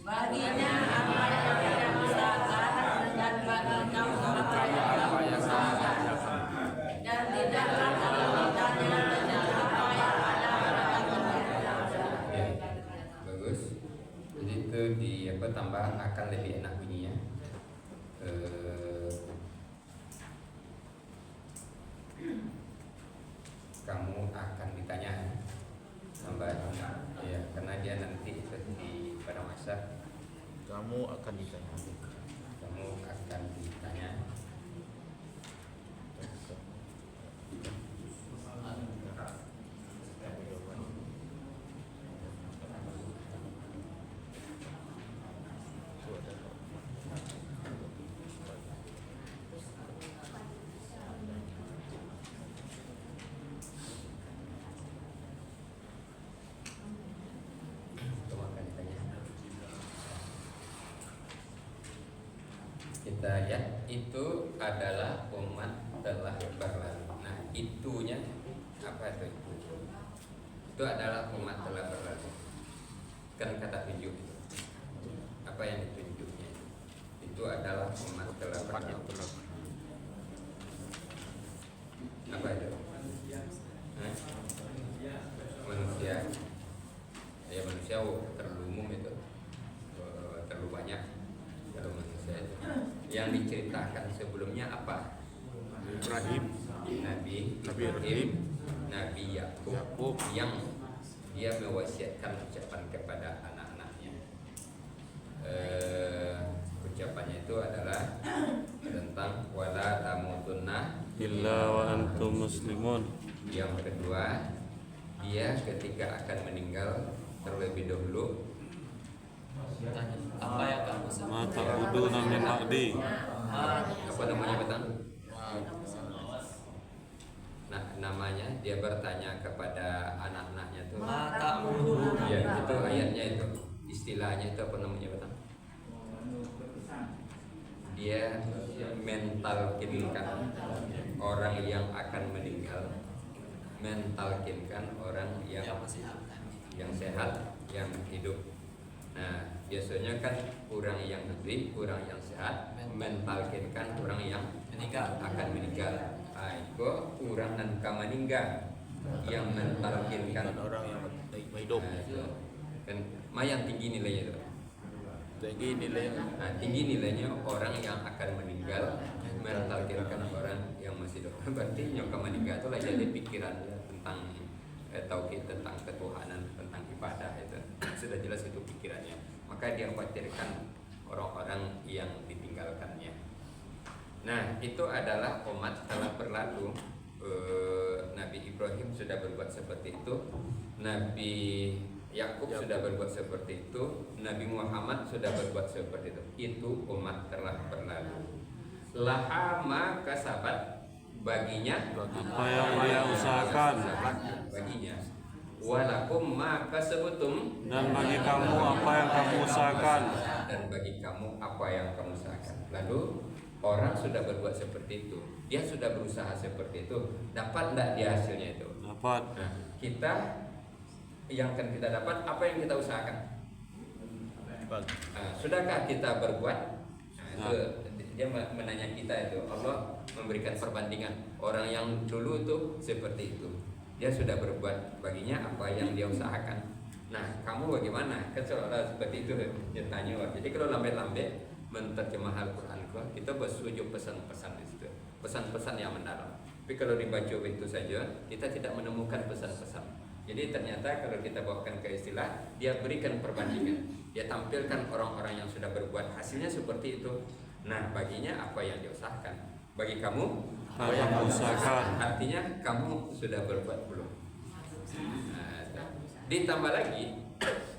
Baginya apa yang dia usahakan, dan bagi kamu apa yang kamu usahakan. Dan tidaklah kamu ditanya tentang apa yang ada pada mereka. Bagus. Jadi itu di apa tambah akan lebih enak bunyinya. Kamu akan ditanya tambah ya, karena dia nanti di pada masa Kamu akan ditanya. kamu akan ditanya. Kamu akan ditanya. Kita lihat itu adalah umat telah berlalu. Nah, itunya apa itu? Itu adalah umat telah berlalu. Kan kata tunjuk itu. Apa yang ditunjuknya? Itu adalah umat telah berlalu. Apa itu? Hah? Manusia. Ya manusia terlalu umum itu, terlalu banyak. Kalau manusia itu yang diceritakan sebelumnya apa? Ibrahim, Nabi Ibrahim, Nabi Yakub yang dia mewasiatkan ucapan kepada anak-anaknya. Ucapannya itu adalah tentang wala tamutunna illa wa antum muslimun. Yang kedua, dia ketika akan meninggal terlebih dahulu Apa yang kamu Ma ta'buduna min ba'di. apa namanya betul? Nah, namanya dia bertanya kepada anak-anaknya tuh. Ya, itu ayatnya itu. Istilahnya itu apa namanya betul? Dia mentalkinkan orang yang akan meninggal, mentalkinkan orang yang sehat, yang hidup. Nah, biasanya kan orang yang hidup, orang yang sehat mentalkinkan orang yang akan meninggal. Itu orang yang akan meninggal yang mentalkinkan orang yang hidup. Kan lumayan tinggi nilainya itu. Tinggi nilai. Nah, tinggi nilainya orang yang akan meninggal mentalkinkan orang yang masih hidup. Berarti yang akan meninggal itu lah jadi pikirannya tentang tauhid, tentang ketuhanan, tentang ibadah itu sudah jelas itu pikirannya. Maka dia khawatirkan orang-orang yang ditinggalkannya. Nah, itu adalah umat telah berlalu. Nabi Ibrahim sudah berbuat seperti itu, Nabi Yakub sudah berbuat seperti itu, Nabi Muhammad sudah berbuat seperti itu. Itu umat telah berlalu. Laha ma kasabat, baginya Apa yang dia usahakan, baginya. Walakum ma kasabutum, dan bagi kamu apa yang kamu usahakan. dan bagi kamu apa yang kamu usahakan. Lalu orang sudah berbuat seperti itu, dia sudah berusaha seperti itu, dapat tidak dia hasilnya itu? Dapat. Nah, kita yang akan kita dapat apa yang kita usahakan? Nah, sudahkah kita berbuat? Nah, itu dia menanya kita itu, Allah memberikan perbandingan orang yang dulu itu seperti itu, dia sudah berbuat baginya apa yang dia usahakan. Nah, kamu bagaimana? Kan seolah seperti itu dia tanya. Jadi kalau lambe-lambe menterjemah Al-Quran kita bersujuk pesan-pesan di situ, pesan-pesan yang mendalam. Tapi kalau dibaca itu saja kita tidak menemukan pesan-pesan. Jadi ternyata kalau kita bawakan ke istilah, dia berikan perbandingan, dia tampilkan orang-orang yang sudah berbuat hasilnya seperti itu. Nah, baginya apa yang diusahakan, bagi kamu apa yang diusahakan. Artinya kamu sudah berbuat belum? Ditambah lagi,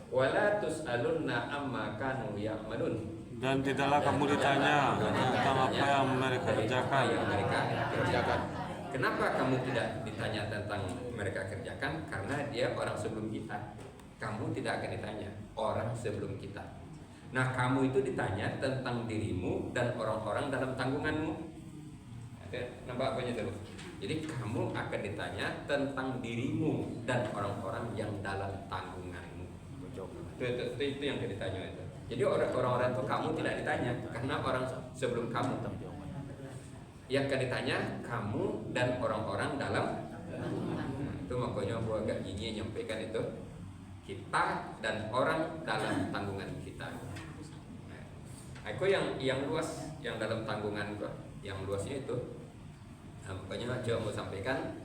wala tus'alunna amma kanu ya'malun, dan tidaklah kamu ditanya tentang apa yang mereka kerjakan. Kenapa kamu tidak ditanya tentang mereka kerjakan? Karena dia orang sebelum kita. Kamu tidak akan ditanya orang sebelum kita. Nah, kamu itu ditanya tentang dirimu dan orang-orang dalam tanggunganmu. Nampak apanya itu? Jadi kamu akan ditanya tentang dirimu dan orang-orang yang dalam tanggunganmu. Itu yang ditanya itu. Jadi orang-orang itu kamu tidak ditanya karena orang sebelum kamu. Yang akan ditanya kamu dan orang-orang dalam. Itu makanya aku agak ingin nyampaikan itu, kita dan orang dalam tanggungan kita. Aku yang luas, yang dalam tanggungan gua, yang luasnya itu. Pokoknya coba mau sampaikan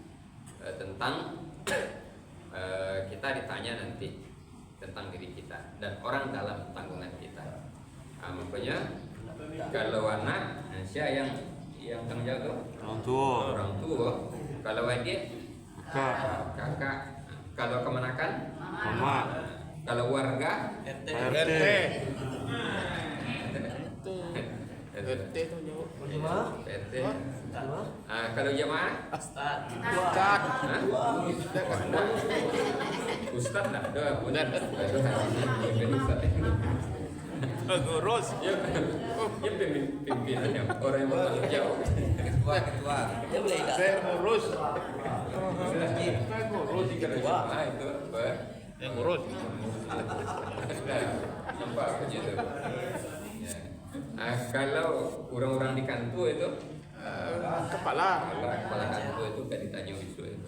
tentang kita ditanya nanti tentang diri kita dan orang dalam tanggungan kita. Pokoknya kalau anak, siapa yang tanggung jawab? Orang tua. Orang tua. Kalau adik, kakak. Kalau kemenakan, mama. Kalau warga, RT. RT tu jawab. RT. Kalau jemaah, Ustaz. Ustaz tak ada. Pengurus. Ya pimpinannya orang yang bertanggung jawab. Ketua. Dia boleh tak? Saya ngurus. Ngurus ketua. Itu apa? Yang ngurus. Nampak begitu. Kalau orang-orang di kantor itu kepala kantor itu kan ditanya isu itu.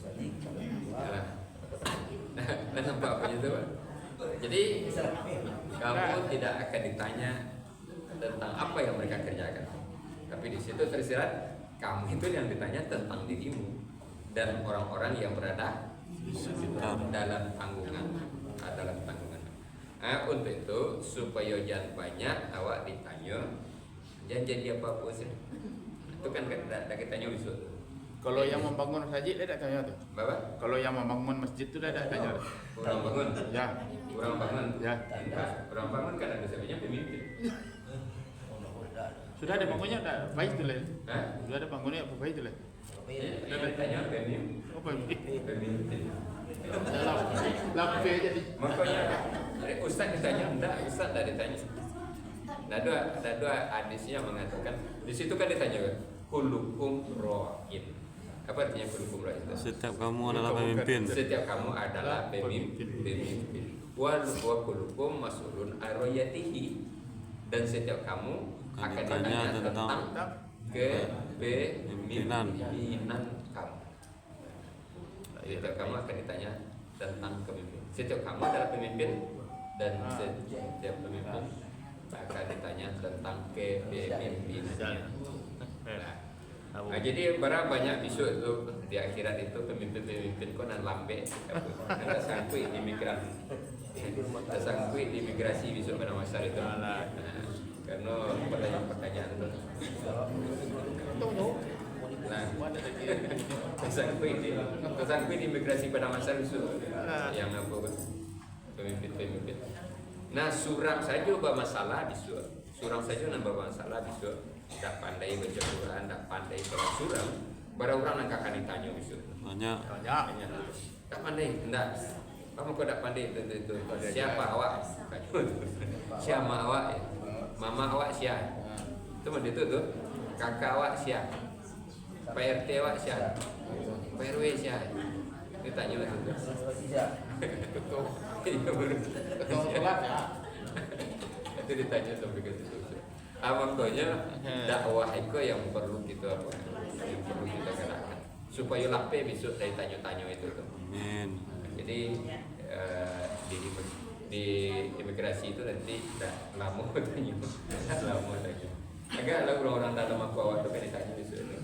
Nah, nampak begitu. Jadi kamu tidak akan ditanya tentang apa yang mereka kerjakan, tapi di situ tersirat kamu itu yang ditanya tentang dirimu dan orang-orang yang berada dalam tanggungan. Untuk itu supaya jangan banyak awak ditanya jangan jadi apa-apa sih. Itu kan ada kita tanya usul. Kalau yang membangun masjid dia tak tanya tu. Bapak? Kalau yang membangun masjid tu dia tak tanya. Orang bangun? Ya. Orang bangun? Ya. Orang bangun kan ada sebenarnya pemimpin. Sudah ada bangunnya tak baik tu lah. Sudah ada bangunnya apa baik tu lah. Dia tanya pemimpin. Apa pemimpin? Lapis jadi. Makanya Ustaz ditanya enggak, Ustaz tak ditanya. Ada dua hadisnya mengatakan di situ kan ditanya kan kullukum ra'in. Apa artinya kullukum ra'in? Setiap kamu adalah pemimpin. Setiap kamu adalah pemimpin. Wa kullukum mas'ulun an ra'iyatihi. Dan setiap kamu akan ditanya tentang kepemimpinan kamu. Setiap kamu akan ditanya tentang kepemimpinan. Setiap kamu adalah pemimpin dan setiap pemimpin akan ditanya tentang kepemimpinan. Nah, jadi berapa banyak besok itu di akhirat itu pemimpin-pemimpin konan lambe, ada sangkui imigran, ada sangkui imigrasi besok pada masa itu. Karena pertanyaan-pertanyaan itu. Nah, tersangkui di imigrasi pada masa itu yang apa pemimpin-pemimpin. Nah, suram saja bermasalah bisu. Suram saja nambah masalah bisu. Tak pandai baca Quran, tak pandai sholat suram. Barang-barang yang akan ditanya bisu. Banyak. Tak pandai, enggak. Kamu kok tak pandai itu. Siapa awak? Siapa awak? Mama awak siapa? Itu mana itu tuh? Kakak awak siapa? Pak RT awak siapa? Pak RW siapa? Ditanya itu. Betul. Itu ditanya sampai ke situ. Makanya dakwah itu yang perlu kita gerakan supaya lape besok dari tanya-tanya itu tuh. Amin. Jadi di imigrasi itu nanti lama tanya, agak orang dalam aku awal tuh kan ditanya besok itu.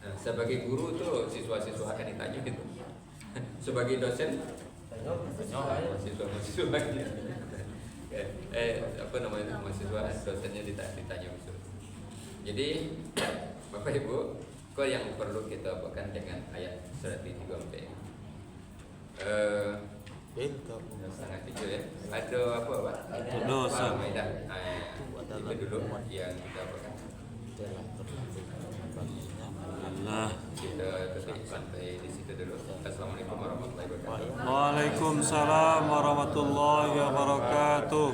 Nah, sebagai guru tuh siswa-siswa akan ditanya gitu. Sebagai dosen mahasiswa lagi. Apa namanya mahasiswa dosennya ditanya besok. Jadi Bapak Ibu, kok yang perlu kita apakan dengan ayat 103 sangat tinggi ya. Ada apa Pak? Dosa. Itu dulu yang kita apakan. Allah. Kita tutup sampai di situ dulu. Assalamualaikum warahmatullahi wabarakatuh. Waalaikumsalam warahmatullahi wabarakatuh.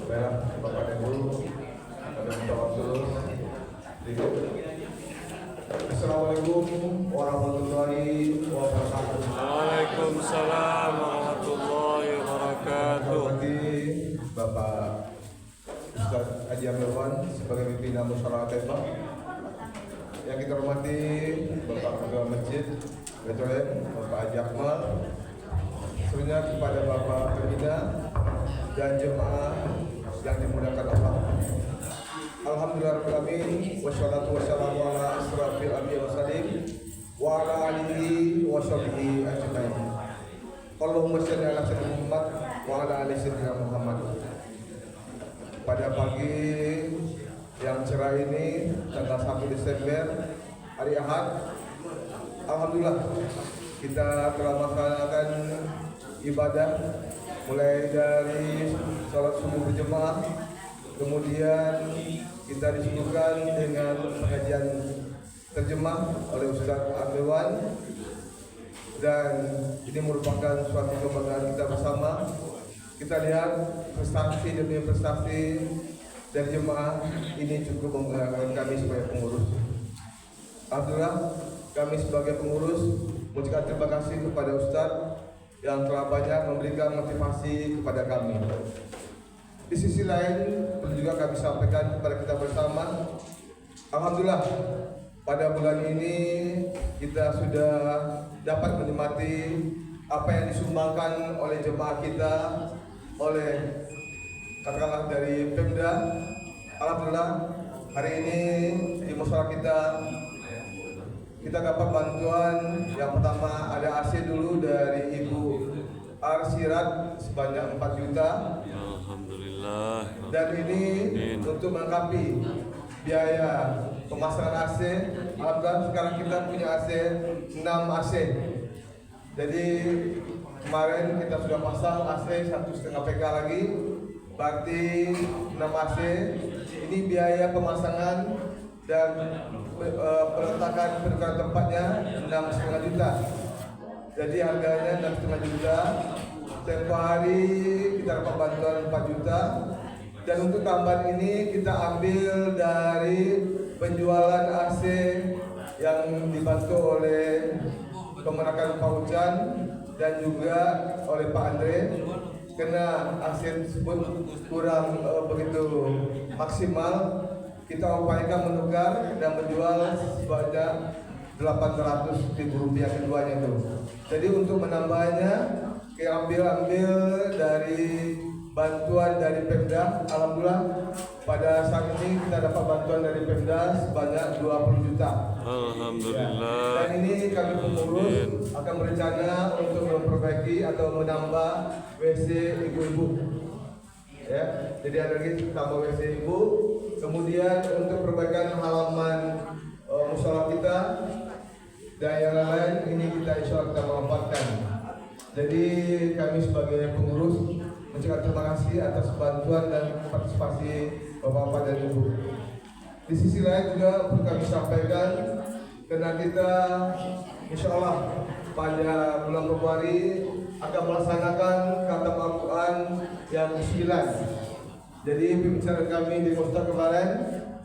Baiklah, Bapak dan Ibu, pada waktu Assalamualaikum warahmatullahi wabarakatuh. Waalaikumsalam warahmatullahi wabarakatuh. Bapak Ustaz Haji Amirwan sebagai pimpinan musyawarah Tembak. Yang kita hormati Bapak Ketua Masjid Betolen, Bapak Haji Akmal. Sebenarnya kepada Bapak Pembina dan jemaah yang dimuliakan Allah. Alhamdulillahirrahmanirrahim. Wassalatu wassalamu ala asrafil anbiya'i wassalim wa ala alihi wa sahbihi ajmain. Allahumma shalli ala sayyidina Muhammad wa ala ali sayyidina Muhammad. Pada pagi yang cerah ini tanggal 1 Desember hari Ahad, alhamdulillah kita telah melaksanakan ibadah mulai dari sholat subuh berjemaah, kemudian kita disuguhkan dengan pengajian terjemah oleh Ustaz Amirwan, dan ini merupakan suatu kebanggaan kita bersama. Kita lihat prestasi demi prestasi dari jemaah ini cukup membanggakan kami sebagai pengurus. Alhamdulillah kami sebagai pengurus mengucapkan terima kasih kepada Ustaz yang telah banyak memberikan motivasi kepada kami. Di sisi lain perlu juga kami sampaikan kepada kita bersama, alhamdulillah pada bulan ini kita sudah dapat menikmati apa yang disumbangkan oleh jemaah kita, oleh katakanlah dari Pemda. Alhamdulillah hari ini di musyawarah kita dapat bantuan. Yang pertama ada AC dulu dari Ibu Arsirat sebanyak 4 juta. Alhamdulillah. Dan ini untuk melengkapi biaya pemasangan AC. Alhamdulillah sekarang kita punya AC 6 AC. Jadi kemarin kita sudah pasang AC 1,5 PK lagi, berarti 6 AC. Ini biaya pemasangan dan peletakan pendudukan tempatnya 6,5 juta. Jadi harganya 6,5 juta. Tempo hari kita dapat bantuan 4 juta. Dan untuk tambahan ini kita ambil dari penjualan AC yang dibantu oleh Kemenaker Pak Hujan dan juga oleh Pak Andre. Karena AC tersebut kurang begitu maksimal, kita upayakan menukar dan menjual sebanyak Rp800.000 keduanya itu. Jadi untuk menambahnya kita ambil dari bantuan dari Pemda. Alhamdulillah pada saat ini kita dapat bantuan dari Pemda sebanyak 20 juta. Alhamdulillah. Dan ini kami pengurus akan berencana untuk memperbaiki atau menambah WC ibu-ibu. Ya, jadi ada lagi tambah WC ibu. Kemudian untuk perbaikan halaman musola kita dan yang lain ini kita insya Allah kita memanfaatkan. Jadi kami sebagai pengurus mengucapkan terima kasih atas bantuan dan partisipasi Bapak-bapak dan Ibu. Di sisi lain juga perlu kami sampaikan karena kita insya Allah pada bulan Februari akan melaksanakan khatam Al-Quran yang ke-9. Jadi pembicaraan kami di Ustaz kemarin,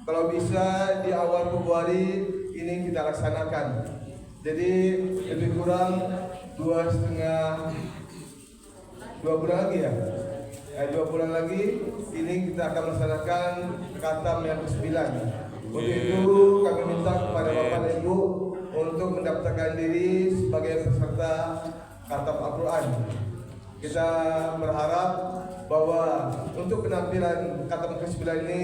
kalau bisa di awal Februari ini kita laksanakan. Jadi lebih kurang 2 bulan lagi ya. 2 bulan lagi ini kita akan melaksanakan khatam yang ke-9. Untuk itu kami minta kepada Bapak dan Ibu untuk mendaftarkan diri sebagai peserta khatam Al-Quran. Kita berharap bahwa untuk penampilan khatam ke-9 ini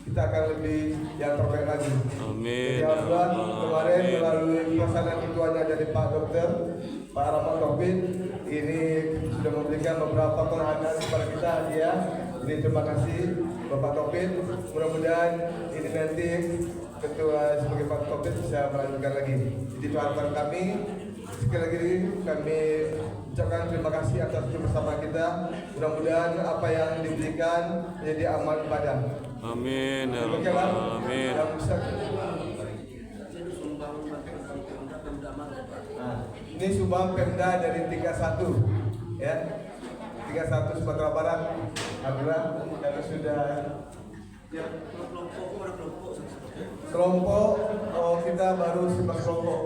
kita akan lebih yang terbaik lagi. Amin. Ya Allah, kemarin melalui pelaksanaan ketuanya dari Pak Dokter Pak Rahmat Taufik ini sudah memberikan beberapa penghargaan kepada kita ya. Jadi terima kasih Bapak Taufik. Mudah-mudahan ini nanti Ketua sebagai Pak Taufik bisa melanjutkan lagi. Jadi itu harapan kami. Sekali lagi kami ucapkan terima kasih atas bersama kita. Mudah-mudahan apa yang diberikan menjadi amal ibadah. Amin. Ya Rabbal Alamin. Nah, ini sumbang Pemda dari 31 ya. 31 Sumatera Barat. Alhamdulillah kalau sudah ya, kelompok kita baru 11 kelompok.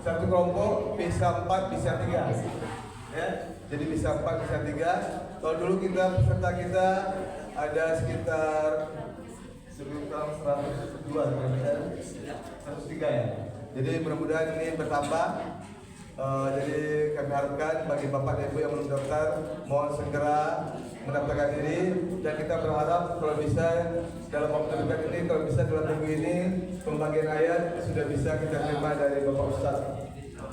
Satu kelompok bisa 4 bisa 3 ya. Jadi bisa 4 bisa 3. Kalau dulu kita peserta kita ada sekitar 103 ya. Jadi mudah-mudahan ini bertambah. Jadi kami harapkan bagi Bapak dan Ibu yang belum daftar mohon segera mendaftarkan diri dan kita berharap kalau bisa dalam waktu dekat ini, kalau bisa dalam minggu ini pembagian ayat sudah bisa kita terima dari Bapak Ustaz.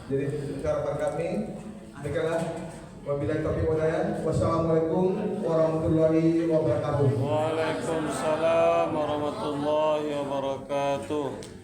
Jadi itu harapan kami. Demikianlah. Wabillahi taufiq wal hidayah. Wassalamualaikum warahmatullahi wabarakatuh. Waalaikumsalam warahmatullahi wabarakatuh.